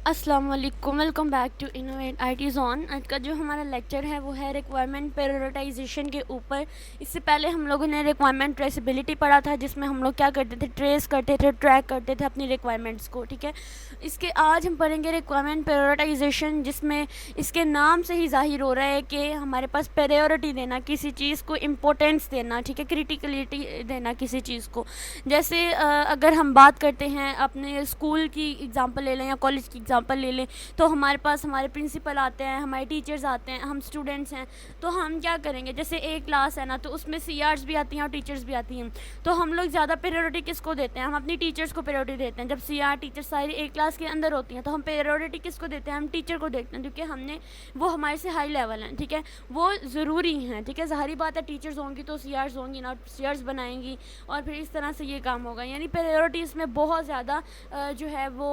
अस्सलाम वालेकुम, welcome back to Innovate IT Zone. आज का जो हमारा लेक्चर है वो है रिक्वायरमेंट प्रायोरिटाइजेशन के ऊपर। इससे पहले हम लोगों ने रिक्वायरमेंट ट्रेसेबिलिटी पढ़ा था, जिसमें हम लोग क्या करते थे, ट्रेस करते थे, ट्रैक करते थे अपनी रिक्वायरमेंट्स को। ठीक है, इसके आज हम पढ़ेंगे रिक्वायरमेंट प्रायोरिटाइजेशन, जिसमें इसके नाम से ही जाहिर हो रहा है कि हमारे पास प्रायोरिटी देना, किसी चीज़ को इम्पोर्टेंस देना, ठीक है, क्रिटिकलिटी देना किसी चीज़ को। जैसे अगर हम बात करते हैं अपने स्कूल की एग्ज़ाम्पल ले लें या कॉलेज की एग्ज़ाम्पल ले लें, तो हमारे पास हमारे प्रिंसिपल आते हैं, हमारे टीचर्स आते हैं, हम स्टूडेंट्स हैं। तो हम क्या करेंगे, जैसे एक क्लास है ना, तो उसमें सीआर्स भी आती हैं और टीचर्स भी आती हैं। तो हम लोग ज़्यादा प्रायोरिटी किसको देते हैं? हम अपनी टीचर्स को प्रायोरिटी देते हैं। जब सीआर टीचर सारी एक क्लास के अंदर होती हैं तो हम प्रायोरिटी किसको देते हैं? हम टीचर को देखते हैं, क्योंकि हमने वो हमारे से हाई लेवल हैं। ठीक है, वो ज़रूरी हैं। ठीक है, ज़ाहिर बात है, टीचर्स होंगी तो सीआर्स होंगी ना, सीआर्स बनाएंगी और फिर इस तरह से ये काम होगा। यानी प्रायोरिटी इसमें बहुत ज़्यादा जो है वो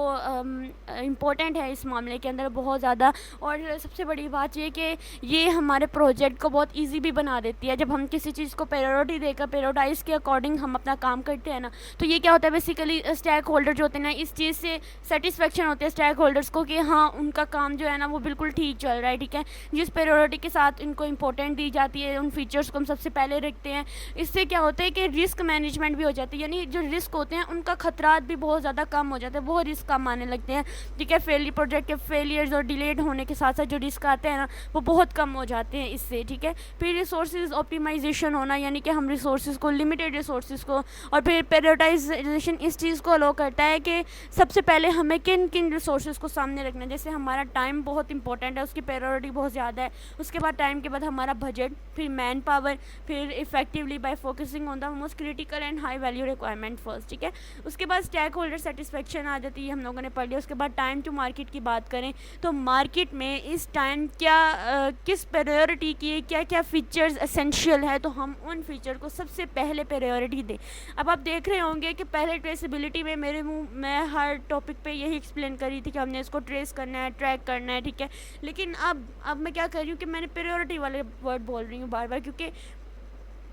इम्पोर्टेंट है इस मामले के अंदर, बहुत ज़्यादा। और सबसे बड़ी बात ये कि ये हमारे प्रोजेक्ट को बहुत इजी भी बना देती है। जब हम किसी चीज़ को प्रायोरिटी देकर प्रायोरिटाइज के अकॉर्डिंग हम अपना काम करते हैं ना, तो ये क्या होता है, बेसिकली स्टेक होल्डर जो होते हैं ना, इस चीज़ से सेटिस्फेक्शन होती है स्टेक होल्डर्स को कि हाँ, उनका काम जो है ना वो बिल्कुल ठीक चल रहा है। ठीक है, जिस प्रायोरिटी के साथ इनको इंपॉर्टेंट दी जाती है, उन फीचर्स को हम सबसे पहले रखते हैं। इससे क्या होता है कि रिस्क मैनेजमेंट भी हो जाती है, यानी जो रिस्क होते हैं उनका खतरात भी बहुत ज़्यादा कम हो जाते हैं, बहुत रिस्क कम आने लगते हैं। ठीक है, प्रोजेक्ट के फेलियर्स और डिलेड होने के साथ साथ जो रिस्क आते हैं ना, वो बहुत कम हो जाते हैं इससे। ठीक है, फिर रिसोर्सेज ऑप्टिमाइजेशन होना, यानी कि हम रिसोर्सेज को, लिमिटेड रिसोर्सेज को, और फिर प्रायोरिटाइजेशन इस चीज़ को अलो करता है कि सबसे पहले हमें किन किन रिसोर्सेज को सामने रखना है। जैसे हमारा टाइम बहुत इंपॉर्टेंट है, उसकी प्रायोरिटी बहुत ज़्यादा है। उसके बाद टाइम के बाद हमारा बजट, फिर मैन पावर, फिर effectively bye focusing on the most critical and high value requirement first. ठीक है, उसके बाद स्टेक होल्डर सेटिस्फेक्शन आ जाती है, हम लोगों ने पढ़ लिया। उसके बाद टाइम टू मार्केट की बात करें तो मार्केट में इस टाइम क्या किस प्रायोरिटी की क्या क्या फ़ीचर्स एसेंशियल है, तो हम उन फीचर को सबसे पहले प्रायोरिटी दें। अब आप देख रहे होंगे कि पहले ट्रेसेबिलिटी में मेरे मुंह मैं हर टॉपिक पे यही एक्सप्लेन करी थी कि हमने इसको ट्रेस करना है, ट्रैक करना है। ठीक है, लेकिन अब मैं क्या कर रही हूँ कि मैंने प्रायोरिटी वाले वर्ड बोल रही हूँ बार बार, क्योंकि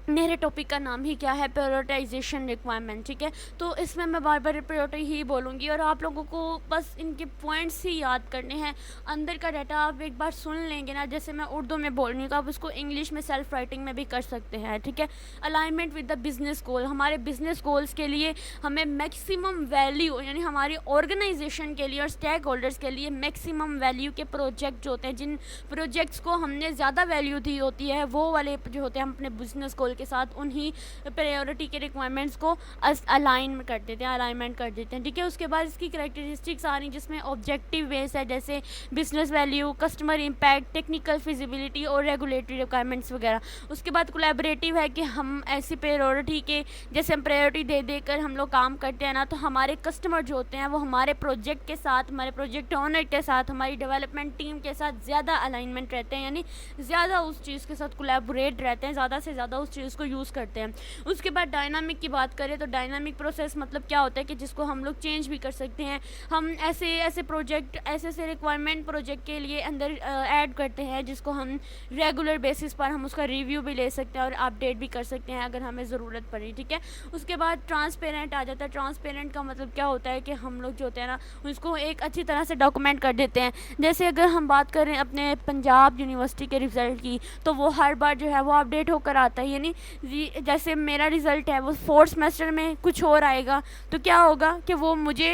मेरे टॉपिक का नाम ही क्या है, प्रायोरिटाइजेशन रिक्वायरमेंट। ठीक है, तो इसमें मैं बार बार प्रायोरिटी ही बोलूँगी और आप लोगों को बस इनके पॉइंट्स ही याद करने हैं। अंदर का डाटा आप एक बार सुन लेंगे ना, जैसे मैं उर्दू में बोल रही हूँ तो आप उसको इंग्लिश में सेल्फ राइटिंग में भी कर सकते हैं। ठीक है, अलाइनमेंट विद द बिजनेस गोल, हमारे बिजनेस गोल्स के लिए हमें मैक्सिमम वैल्यू, यानी हमारी ऑर्गेनाइजेशन के लिए और स्टेक होल्डर्स के लिए मैक्सिमम वैल्यू के प्रोजेक्ट जो होते हैं, जिन प्रोजेक्ट्स को हमने ज़्यादा वैल्यू दी होती है, वो वाले जो होते हैं हम अपने बिजनेस गोल के साथ उन्हीं प्रायोरिटी के रिक्वायरमेंट्स को अलाइन कर देते हैं, अलाइनमेंट कर देते हैं। ठीक है, उसके बाद इसकी करेक्टरिस्टिक्स आ रही, जिसमें ऑब्जेक्टिव बेस है, जैसे business value, customer impact, technical feasibility और रेगुलेटरी रिक्वायरमेंट्स वगैरह। उसके बाद कोलैबोरेटिव है कि हम ऐसी प्रायोरिटी के, जैसे हम प्रायोरिटी दे देकर हम लोग काम करते हैं ना, तो हमारे कस्टमर जो होते हैं वो हमारे प्रोजेक्ट के साथ, हमारे प्रोजेक्ट ओनर के साथ, हमारी डेवलपमेंट टीम के साथ ज़्यादा अलाइनमेंट रहते हैं, यानी ज़्यादा उस चीज़ के साथ कोलैबोरेट रहते हैं, ज़्यादा से ज़्यादा उस चीज़ को यूज़ करते हैं। उसके बाद डायनामिक की बात करें तो डायनामिक प्रोसेस मतलब क्या होता है कि जिसको हम लोग चेंज भी कर सकते हैं। हम ऐसे ऐसे प्रोजेक्ट, ऐसे ऐसे रिक्वायरमेंट प्रोजेक्ट के लिए अंदर ऐड करते हैं, जिसको हम रेगुलर बेसिस पर हम उसका रिव्यू भी ले सकते हैं और अपडेट भी कर सकते हैं अगर हमें ज़रूरत पड़ी। ठीक है, उसके बाद ट्रांसपेरेंट आ जाता है। ट्रांसपेरेंट का मतलब क्या होता है कि हम लोग जो होते हैं ना, उसको एक अच्छी तरह से डॉक्यूमेंट कर देते हैं। जैसे अगर हम बात करें अपने पंजाब यूनिवर्सिटी के रिज़ल्ट की, तो वो हर बार जो है वो अपडेट होकर आता है। यानी जैसे मेरा रिज़ल्ट है वो फोर्थ सेमेस्टर में कुछ और आएगा, तो क्या होगा कि वो मुझे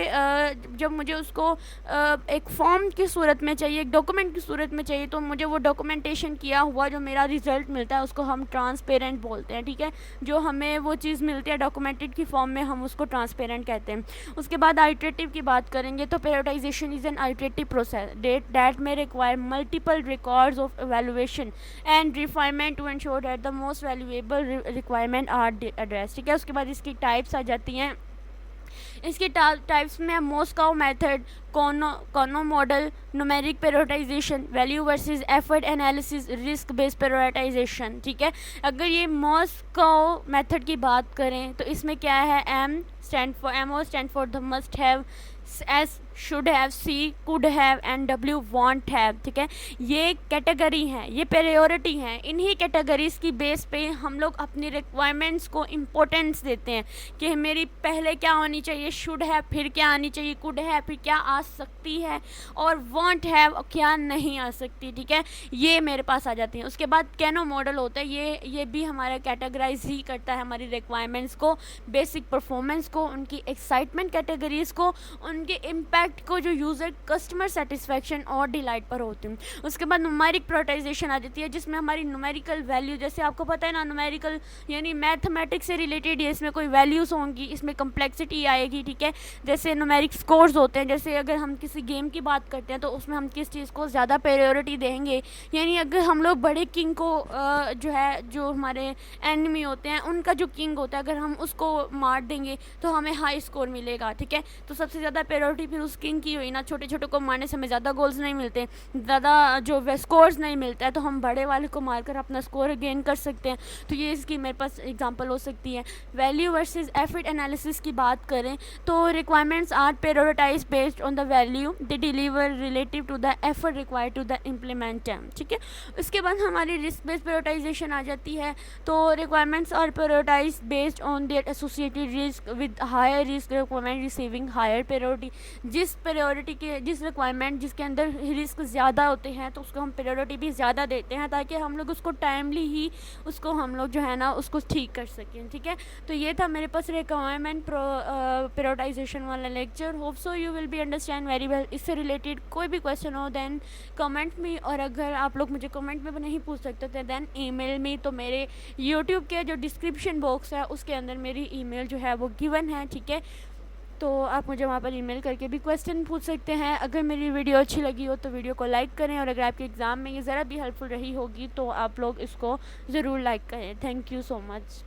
जब मुझे उसको एक फॉर्म की सूरत में चाहिए, एक डॉक्यूमेंट की सूरत में चाहिए, तो मुझे वो डॉक्यूमेंटेशन किया हुआ जो मेरा रिज़ल्ट मिलता है उसको हम ट्रांसपेरेंट बोलते हैं। ठीक है, जो हमें वो चीज़ मिलती है डॉक्यूमेंटेड की फॉर्म में, हम उसको ट्रांसपेरेंट कहते हैं। उसके बाद आइटरेटिव की बात करेंगे तो prioritisation is an iterative process that may require multiple records of evaluation and refinement to ensure that the most valuable requirement are address. ठीक है, उसके बाद इसकी टाइप्स आ जाती हैं। इसके टाइप्स में Moscow method, Kano model, numeric prioritisation, value versus effort analysis, risk based prioritisation. ठीक है, अगर ये मॉस्को मेथड की बात करें तो इसमें क्या है, M stand for the must have, S should have, C could have and W want have. ठीक है, ये कैटेगरी हैं, ये प्रायोरिटी हैं। इन्हीं कैटेगरीज की बेस पे हम लोग अपनी रिक्वायरमेंट्स को इम्पोर्टेंस देते हैं कि मेरी पहले क्या होनी चाहिए, शुड हैव, फिर क्या आनी चाहिए, कुड हैव, फिर क्या आ सकती है, और वांट हैव क्या नहीं आ सकती। ठीक है, ये मेरे पास आ जाती हैं। उसके बाद कैनो मॉडल होता है, ये भी हमारा कैटेगराइज ही करता है हमारी रिक्वायरमेंट्स को, बेसिक परफॉर्मेंस को, उनकी एक्साइटमेंट कैटेगरीज को, उनके इम्पैक्ट को, जो यूज़र कस्टमर सेटिस्फेक्शन और डिलाइट पर होती हैं। उसके बाद न्यूमेरिक प्रायोरिटाइजेशन आ जाती है, जिसमें हमारी न्यूमेरिकल वैल्यू, जैसे आपको पता है ना, न्यूमेरिकल यानी मैथमेटिक्स से रिलेटेड, इसमें कोई वैल्यूज़ होंगी, इसमें कम्प्लेक्सिटी आएगी। ठीक है, जैसे न्यूमेरिक स्कोर्स होते हैं, जैसे अगर हम किसी गेम की बात करते हैं तो उसमें हम किस चीज़ को ज़्यादा प्रायोरिटी देंगे, यानी अगर हम लोग बड़े किंग को जो है, जो हमारे एनिमी होते हैं उनका जो किंग होता है, अगर हम उसको मार देंगे तो हमें हाई स्कोर मिलेगा। ठीक है, तो सबसे ज़्यादा प्रायोरिटी फिर उस किंग की हुई ना। छोटे छोटे को मारने से हमें ज़्यादा गोल्स नहीं मिलते, ज़्यादा जो स्कोर्स नहीं मिलता है, तो हम बड़े वाले को मारकर अपना स्कोर गेन कर सकते हैं। तो ये इसकी मेरे पास एग्जांपल हो सकती है। वैल्यू वर्सेस एफर्ट एनालिसिस की बात करें तो requirements are prioritize based on the value they deliver relative to the effort required to the implement term. ठीक है, उसके बाद हमारी रिस्क बेस्ड प्रायोरिटाइजेशन आ जाती है। तो requirements are prioritize based on their associated risk with higher risk requirement receiving higher priority. जिस priority के, जिस रिक्वायरमेंट जिसके अंदर रिस्क ज़्यादा होते हैं तो उसको हम प्रायोरिटी भी ज़्यादा देते हैं, ताकि हम लोग उसको टाइमली ही उसको हम लोग जो है ना उसको ठीक कर सकें। ठीक है, तो ये था मेरे पास रिक्वायरमेंट प्रायोरिटाइजेशन वाला lecture. Hope so you will be understand very well. इससे रिलेटेड कोई भी क्वेश्चन हो देन कमेंट में, और अगर आप लोग मुझे कमेंट में नहीं पूछ सकते थे देन ईमेल में। तो मेरे यूट्यूब के जो डिस्क्रिप्शन बॉक्स है उसके अंदर मेरी ईमेल जो है वो गिवन है। ठीक है, तो आप मुझे वहाँ पर ईमेल करके भी क्वेश्चन पूछ सकते हैं। अगर मेरी वीडियो अच्छी लगी हो तो वीडियो को लाइक करें, और अगर आपके एग्ज़ाम में ये ज़रा भी हेल्पफुल रही होगी तो आप लोग इसको ज़रूर लाइक करें। Thank you so much.